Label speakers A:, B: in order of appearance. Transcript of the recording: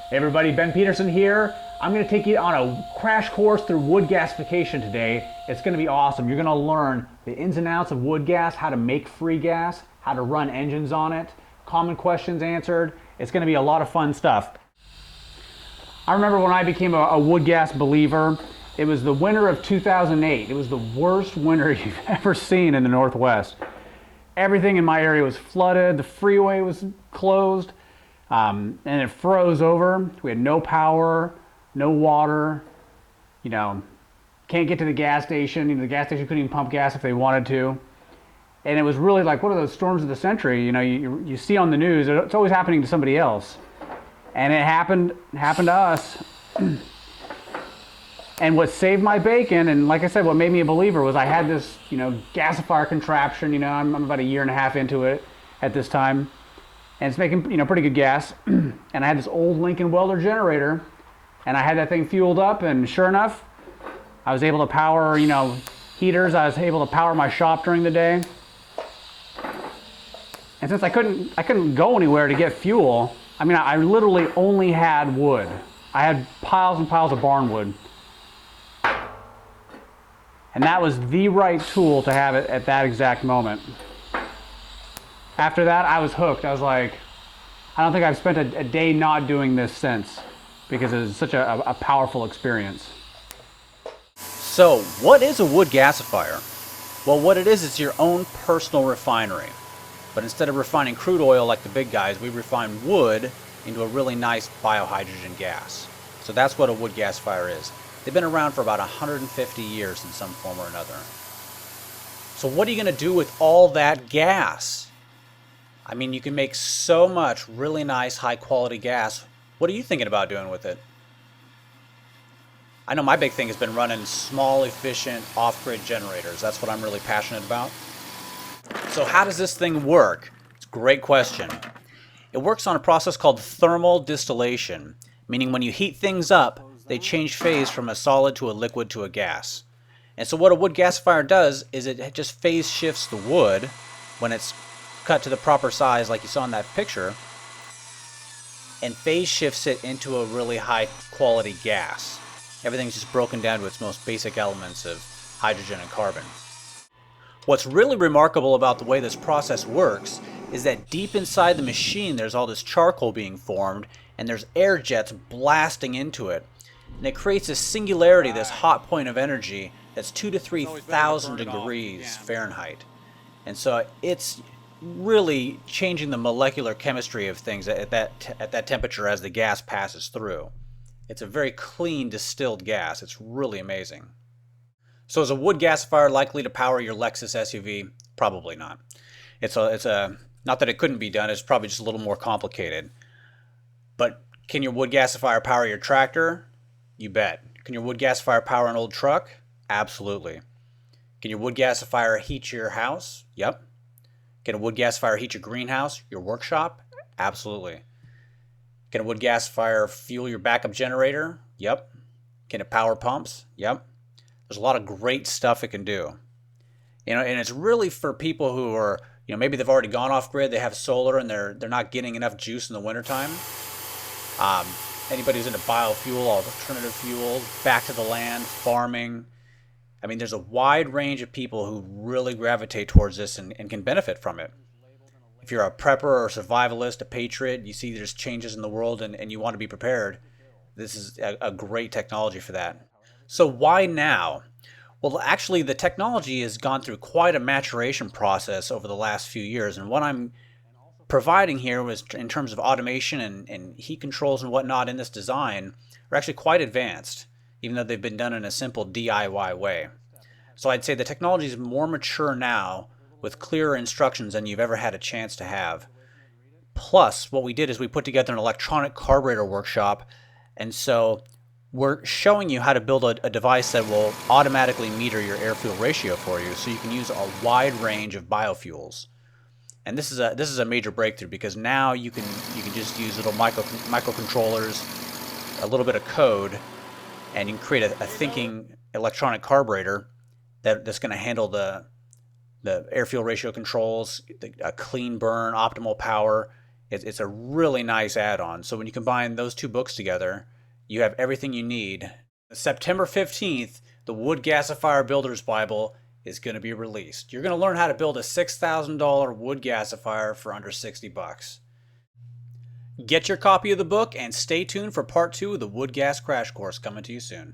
A: Hey everybody, Ben Peterson here. I'm going to take you on a crash course through wood gasification today. It's going to be awesome. You're going to learn the ins and outs of wood gas, how to make free gas, how to run engines on it, common questions answered. It's going to be a lot of fun stuff. I remember when I became a wood gas believer, it was the winter of 2008. It was the worst winter you've ever seen in the Northwest. Everything in my area was flooded, the freeway was closed, and it froze over. We had no power, no water, can't get to the gas station. The gas station couldn't even pump gas if they wanted to. And it was really like one of those storms of the century. You see on the news, it's always happening to somebody else. And it happened to us. And what saved my bacon, and like I said, what made me a believer was I had this, gasifier contraption. I'm about a year and a half into it at this time, and it's making, pretty good gas. And I had this old Lincoln welder generator, and I had that thing fueled up, and sure enough, I was able to power, heaters. I was able to power my shop during the day. And since I couldn't go anywhere to get fuel, I literally only had wood. I had piles and piles of barn wood. And that was the right tool to have it at that exact moment. After that, I was hooked. I was like, I don't think I've spent a day not doing this since, because it was such a powerful experience.
B: So, what is a wood gasifier? Well, what it is, it's your own personal refinery. But instead of refining crude oil like the big guys, we refine wood into a really nice biohydrogen gas. So that's what a wood gasifier is. They've been around for about 150 years in some form or another. So what are you going to do with all that gas? You can make so much really nice, high-quality gas. What are you thinking about doing with it? I know my big thing has been running small, efficient, off-grid generators. That's what I'm really passionate about. So how does this thing work? It's a great question. It works on a process called thermal distillation, meaning when you heat things up, they change phase from a solid to a liquid to a gas. And so what a wood gasifier does is it just phase shifts the wood when it's cut to the proper size like you saw in that picture, and phase shifts it into a really high quality gas. Everything's just broken down to its most basic elements of hydrogen and carbon. What's really remarkable about the way this process works is that deep inside the machine there's all this charcoal being formed, and there's air jets blasting into it. And it creates a singularity, this hot point of energy that's 2,000 to 3,000 degrees Fahrenheit. And so it's really changing the molecular chemistry of things at that temperature as the gas passes through. It's a very clean distilled gas. It's really amazing. So is a wood gasifier likely to power your Lexus SUV? Probably not. It's not that it couldn't be done, it's probably just a little more complicated. But can your wood gasifier power your tractor? You bet. Can your wood gasifier power an old truck? Absolutely. Can your wood gasifier heat your house? Yep. Can a wood gasifier heat your greenhouse, your workshop? Absolutely. Can a wood gasifier fuel your backup generator? Yep. Can it power pumps? Yep. There's a lot of great stuff it can do. And it's really for people who are, maybe they've already gone off grid, they have solar and they're not getting enough juice in the wintertime. Anybody who's into biofuel, alternative fuel, back to the land, farming. There's a wide range of people who really gravitate towards this and can benefit from it. If you're a prepper or a survivalist, a patriot, you see there's changes in the world and you want to be prepared, this is a great technology for that. So why now? Well, actually, the technology has gone through quite a maturation process over the last few years, and what I'm providing here was in terms of automation and heat controls and whatnot in this design are actually quite advanced, even though they've been done in a simple DIY way. So I'd say the technology is more mature now with clearer instructions than you've ever had a chance to have. Plus, what we did is we put together an electronic carburetor workshop, and so we're showing you how to build a device that will automatically meter your air-fuel ratio for you so you can use a wide range of biofuels. And this is a major breakthrough because now you can just use little microcontrollers, a little bit of code, and you can create a thinking electronic carburetor that's going to handle the air fuel ratio controls, a clean burn, optimal power, It's a really nice add-on. So when you combine those two books together, you have everything you need. September 15th, the Wood Gasifier Builder's Bible is going to be released. You're going to learn how to build a $6,000 wood gasifier for under 60 bucks. Get your copy of the book and stay tuned for part 2 of the Wood Gas Crash Course coming to you soon.